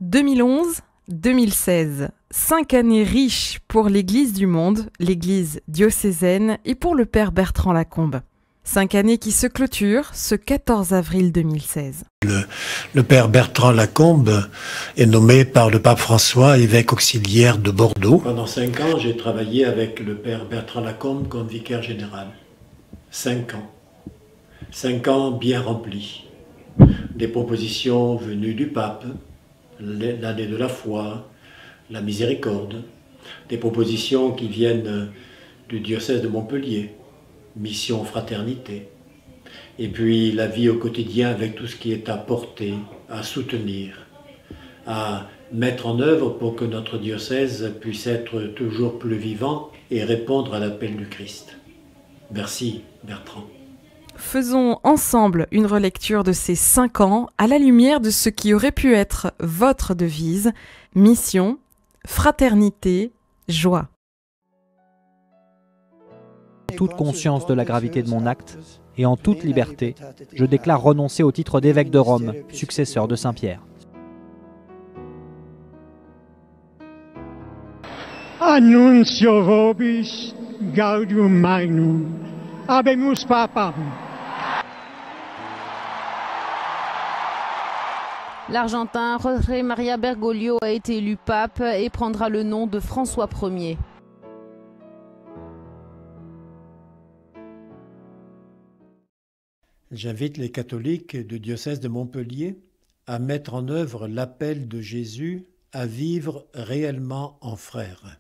2011-2016, 5 années riches pour l'Église du monde, l'Église diocésaine et pour le Père Bertrand Lacombe. 5 années qui se clôturent ce 14 avril 2016. Le Père Bertrand Lacombe est nommé par le pape François évêque auxiliaire de Bordeaux. Pendant 5 ans, j'ai travaillé avec le Père Bertrand Lacombe comme vicaire général. 5 ans. 5 ans bien remplis. Des propositions venues du pape, l'année de la foi, la miséricorde, des propositions qui viennent du diocèse de Montpellier, mission fraternité, et puis la vie au quotidien avec tout ce qui est à porter, à soutenir, à mettre en œuvre pour que notre diocèse puisse être toujours plus vivant et répondre à l'appel du Christ. Merci Bertrand. Faisons ensemble une relecture de ces 5 ans à la lumière de ce qui aurait pu être votre devise, mission, fraternité, joie. En toute conscience de la gravité de mon acte et en toute liberté, je déclare renoncer au titre d'évêque de Rome, successeur de Saint-Pierre. Annuncio vobis gaudium magnum, habemus papam. L'Argentin Jorge María Bergoglio a été élu pape et prendra le nom de François Ier. J'invite les catholiques du diocèse de Montpellier à mettre en œuvre l'appel de Jésus à vivre réellement en frères,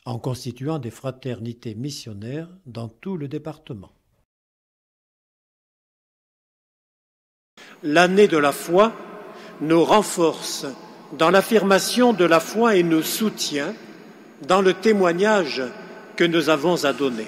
en constituant des fraternités missionnaires dans tout le département. L'année de la foi nous renforce dans l'affirmation de la foi et nous soutient dans le témoignage que nous avons à donner.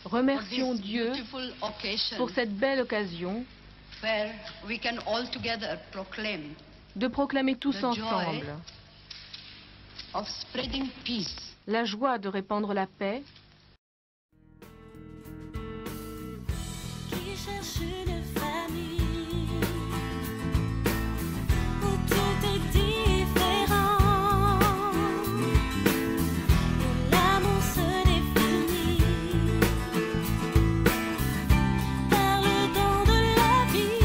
Remercions Dieu pour cette belle occasion de proclamer tous ensemble la joie de répandre la paix. Qui cherche une famille où tout est différent, où l'amour se définit par le don de la vie.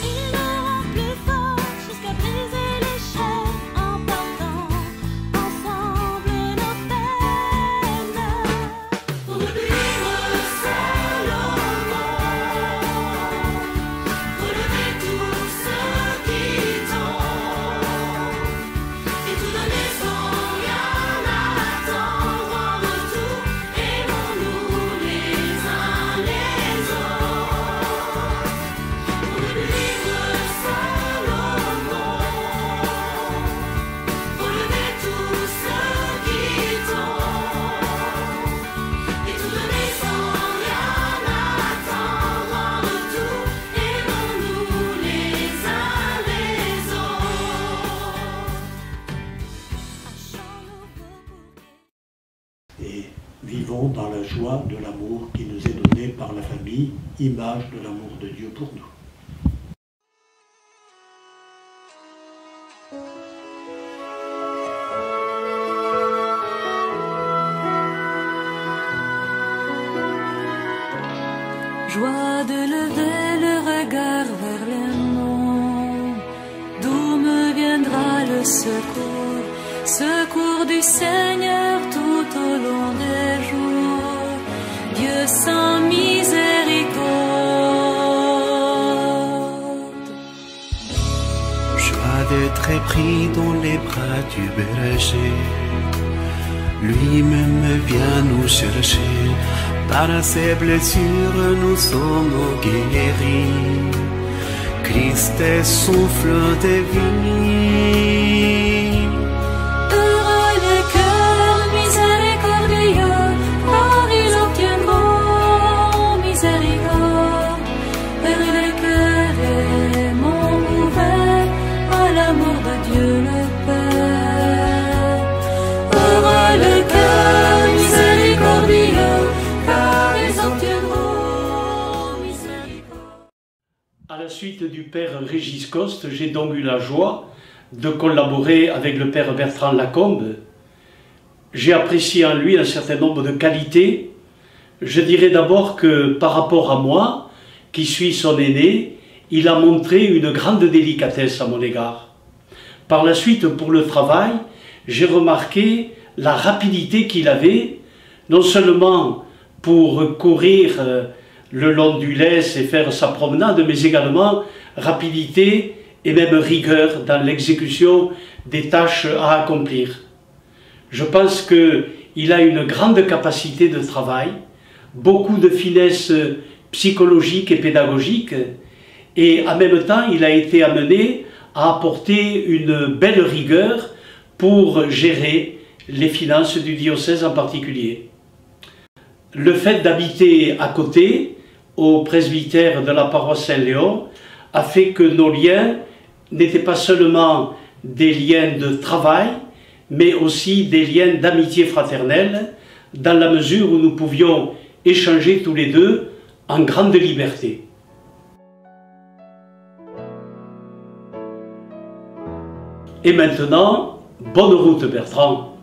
Ils n'auront plus fort jusqu'à briser les chaînes en portant ensemble nos peines. Pour le vivre seul au monde, relever tout ce qui tombe et tout donner sans rien attendre en retour. Aimons-nous les uns les autres. Pour le vivre seul au monde, relever tout ce qui tombe et tout donner sans rien attendre en retour. Aimons-nous les uns les autres. Et vivons dans la joie de l'amour qui nous est donné par la famille, image de l'amour de Dieu pour nous. Joie Joie de lever le regard vers le monde, d'où me viendra le secours, secours du Seigneur tout au long des jours, Dieu sans miséricorde. Joie d'être pris dans les bras du berger, lui-même vient nous chercher, par ses blessures nous sommes guéris, Christ est souffle de vie. Heureux le cœur miséricordieux, car ils obtiendront miséricorde. Heureux le cœur aimant ouvert à l'amour de Dieu le Père. Heureux le cœur miséricordieux, car ils obtiendront miséricorde. À la suite du père Régis Coste, j'ai donc eu la joie de collaborer avec le père Bertrand Lacombe. J'ai apprécié en lui un certain nombre de qualités. Je dirais d'abord que par rapport à moi, qui suis son aîné, il a montré une grande délicatesse à mon égard. Par la suite, pour le travail, j'ai remarqué la rapidité qu'il avait, non seulement pour courir le long du Lez et faire sa promenade, mais également rapidité et même rigueur dans l'exécution des tâches à accomplir. Je pense qu'il a une grande capacité de travail, beaucoup de finesse psychologique et pédagogique, et en même temps il a été amené à apporter une belle rigueur pour gérer les finances du diocèse en particulier. Le fait d'habiter à côté, au presbytère de la paroisse Saint-Léon, a fait que nos liens n'étaient pas seulement des liens de travail, mais aussi des liens d'amitié fraternelle, dans la mesure où nous pouvions échanger tous les deux en grande liberté. Et maintenant, bonne route Bertrand.